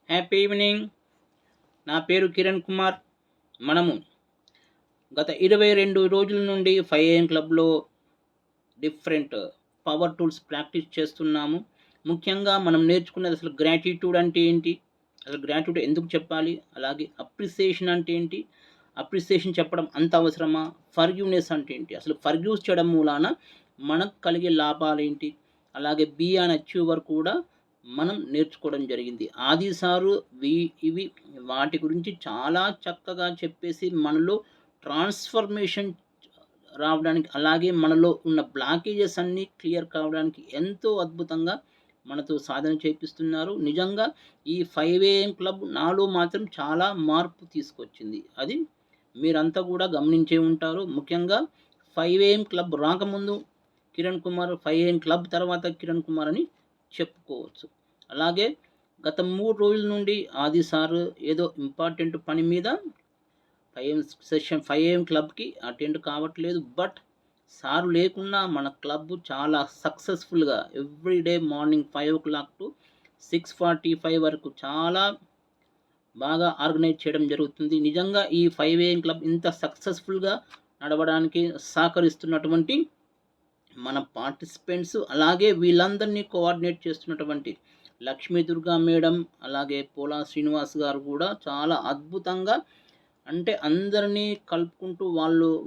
Happy evening. నా పేరు కిరణ్ కుమార్. మనము గత 22 రోజుల నుండి 5 AM క్లబ్‌లో డిఫరెంట్ పవర్ టూల్స్ ప్రాక్టీస్ చేస్తున్నాము. ముఖ్యంగా మనం నేర్చుకున్నది అసలు గ్రాటిట్యూడ్ అంటే ఏంటి? అసలు గ్రాటిట్యూడ్ ఎందుకు చెప్పాలి? అలాగే అప్రిసియేషన్ అంటే ఏంటి? అప్రిసియేషన్ చెప్పడం అంత అవసరమా? ఫర్‌గివ్‌నెస్ అంటే ఏంటి? అసలు ఫర్‌గివ్ చేయడం మూలాన మనకు కలిగే లాభాలేంటి? అలాగే బీ అన్ అచీవర్ కూడా మనం నేర్చుకోవడం జరిగింది. ఆది సారు ఇవి వాటి గురించి చాలా చక్కగా చెప్పేసి మనలో ట్రాన్స్‌ఫర్మేషన్ రావడానికి, అలాగే మనలో ఉన్న బ్లాకేజెస్ అన్నీ క్లియర్ కావడానికి ఎంతో అద్భుతంగా మనతో సాధన చేపిస్తున్నారు. నిజంగా ఈ 5 AM క్లబ్ నాలో మాత్రం చాలా మార్పు తీసుకొచ్చింది. అది మీరంతా కూడా గమనించే ఉంటారు. ముఖ్యంగా 5 AM క్లబ్ రాకముందు కిరణ్ కుమార్, 5 AM క్లబ్ తర్వాత కిరణ్ కుమార్ అని చెప్పుకోవచ్చు. అలాగే గత 3 రోజుల నుండి ఆది సారు ఏదో ఇంపార్టెంట్ పని మీద 5 AM క్లబ్‌కి అటెండ్ కావట్లేదు. బట్ సారు లేకున్నా మన క్లబ్ చాలా సక్సెస్‌ఫుల్‌గా ఎవ్రీ డే మార్నింగ్ 5 టు 6:45 వరకు చాలా బాగా ఆర్గనైజ్ చేయడం జరుగుతుంది. నిజంగా ఈ 5 AM క్లబ్ ఇంత సక్సెస్‌ఫుల్‌గా నడవడానికి సహకరిస్తున్నటువంటి మన పార్టిసిపెంట్స్, అలాగే వీళ్ళందరినీ కోఆర్డినేట్ చేస్తున్నటువంటి లక్ష్మీ దుర్గా మేడం, అలాగే పోలా శ్రీనివాస్ గారు కూడా చాలా అద్భుతంగా, అంటే అందరినీ కలుపుకుంటూ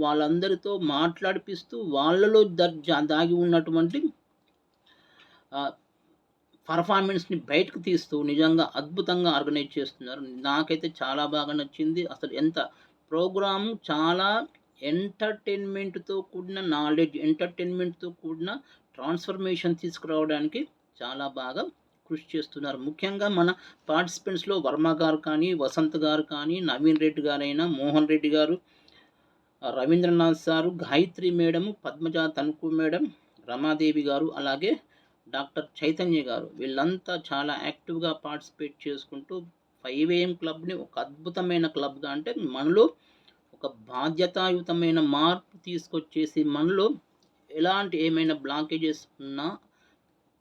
వాళ్ళందరితో మాట్లాడిపిస్తూ వాళ్ళలో దాగి ఉన్నటువంటి పర్ఫార్మెన్స్‌ని బయటకు తీస్తూ నిజంగా అద్భుతంగా ఆర్గనైజ్ చేస్తున్నారు. నాకైతే చాలా బాగా నచ్చింది. అసలు ఎంత ప్రోగ్రాము చాలా ఎంటర్‌టైన్‌మెంట్‌తో కూడిన నాలెడ్జ్, ఎంటర్‌టైన్‌మెంట్‌తో కూడిన ట్రాన్స్‌ఫర్మేషన్ తీసుకురావడానికి చాలా బాగా కృషి చేస్తున్నారు. ముఖ్యంగా మన పార్టిసిపెంట్స్‌లో వర్మ గారు కానీ, వసంత్ గారు కానీ, నవీన్ రెడ్డి గారైనా, మోహన్ రెడ్డి గారు, Ravindranath sir, Gayatri madam, Padmaja Tanuku madam, Ramadevi గారు, అలాగే డాక్టర్ చైతన్య గారు, వీళ్ళంతా చాలా యాక్టివ్‌గా పార్టిసిపేట్ చేసుకుంటూ 5 AM క్లబ్‌ని ఒక అద్భుతమైన క్లబ్‌గా, అంటే మనలో ఒక బాధ్యతాయుతమైన మార్పు తీసుకొచ్చేసి మనలో ఎలాంటి ఏమైనా బ్లాకేజెస్ ఉన్నా,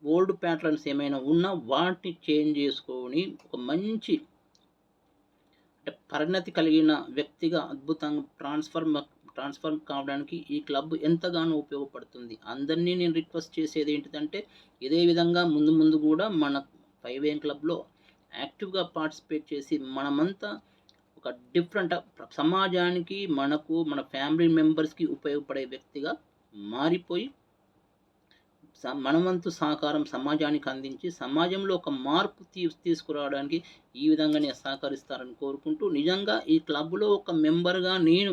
ఓల్డ్ ప్యాటర్న్స్ ఏమైనా ఉన్నా వాటిని చేంజ్ చేసుకొని ఒక మంచి, అంటే పరిణతి కలిగిన వ్యక్తిగా అద్భుతంగా ట్రాన్స్ఫర్మ్ కావడానికి ఈ క్లబ్ ఎంతగానో ఉపయోగపడుతుంది. అందరినీ నేను రిక్వెస్ట్ చేసేది ఏంటిదంటే, ఇదే విధంగా ముందు ముందు కూడా మన 5 AM క్లబ్‌లో యాక్టివ్‌గా పార్టిసిపేట్ చేసి మనమంతా ఒక డిఫరెంట్ సమాజానికి, మనకు, మన ఫ్యామిలీ మెంబర్స్‌కి ఉపయోగపడే వ్యక్తిగా మారిపోయి మన వంతు సహకారం సమాజానికి అందించి సమాజంలో ఒక మార్పు తీసుకురావడానికి ఈ విధంగానే సహకరిస్తారని కోరుకుంటూ, నిజంగా ఈ క్లబ్‌లో ఒక మెంబర్‌గా నేను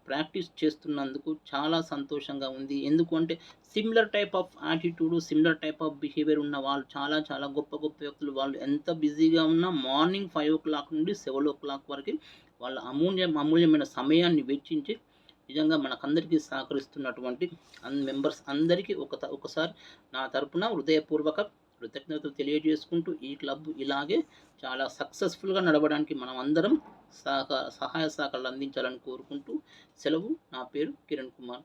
ప్రాక్టీస్ చేస్తున్నందుకు చాలా సంతోషంగా ఉంది. ఎందుకు అంటే similar type of attitude, similar type of behaviour ఉన్న వాళ్ళు చాలా చాలా గొప్ప గొప్ప వ్యక్తులు. వాళ్ళు ఎంత బిజీగా ఉన్నా మార్నింగ్ 5 నుండి 7 వరకు వాళ్ళ అమూల్యమైన సమయాన్ని వెచ్చించి నిజంగా మనకందరికీ సహకరిస్తున్నటువంటి మెంబర్స్ అందరికీ ఒకసారి నా తరపున హృదయపూర్వక కృతజ్ఞతలు తెలియజేసుకుంటూ, ఈ క్లబ్ ఇలాగే చాలా సక్సెస్‌ఫుల్‌గా నడవడానికి మనం అందరం సహాయ సహకారాలు అందించాలని కోరుకుంటూ సెలవు. నా పేరు కిరణ్ కుమార్.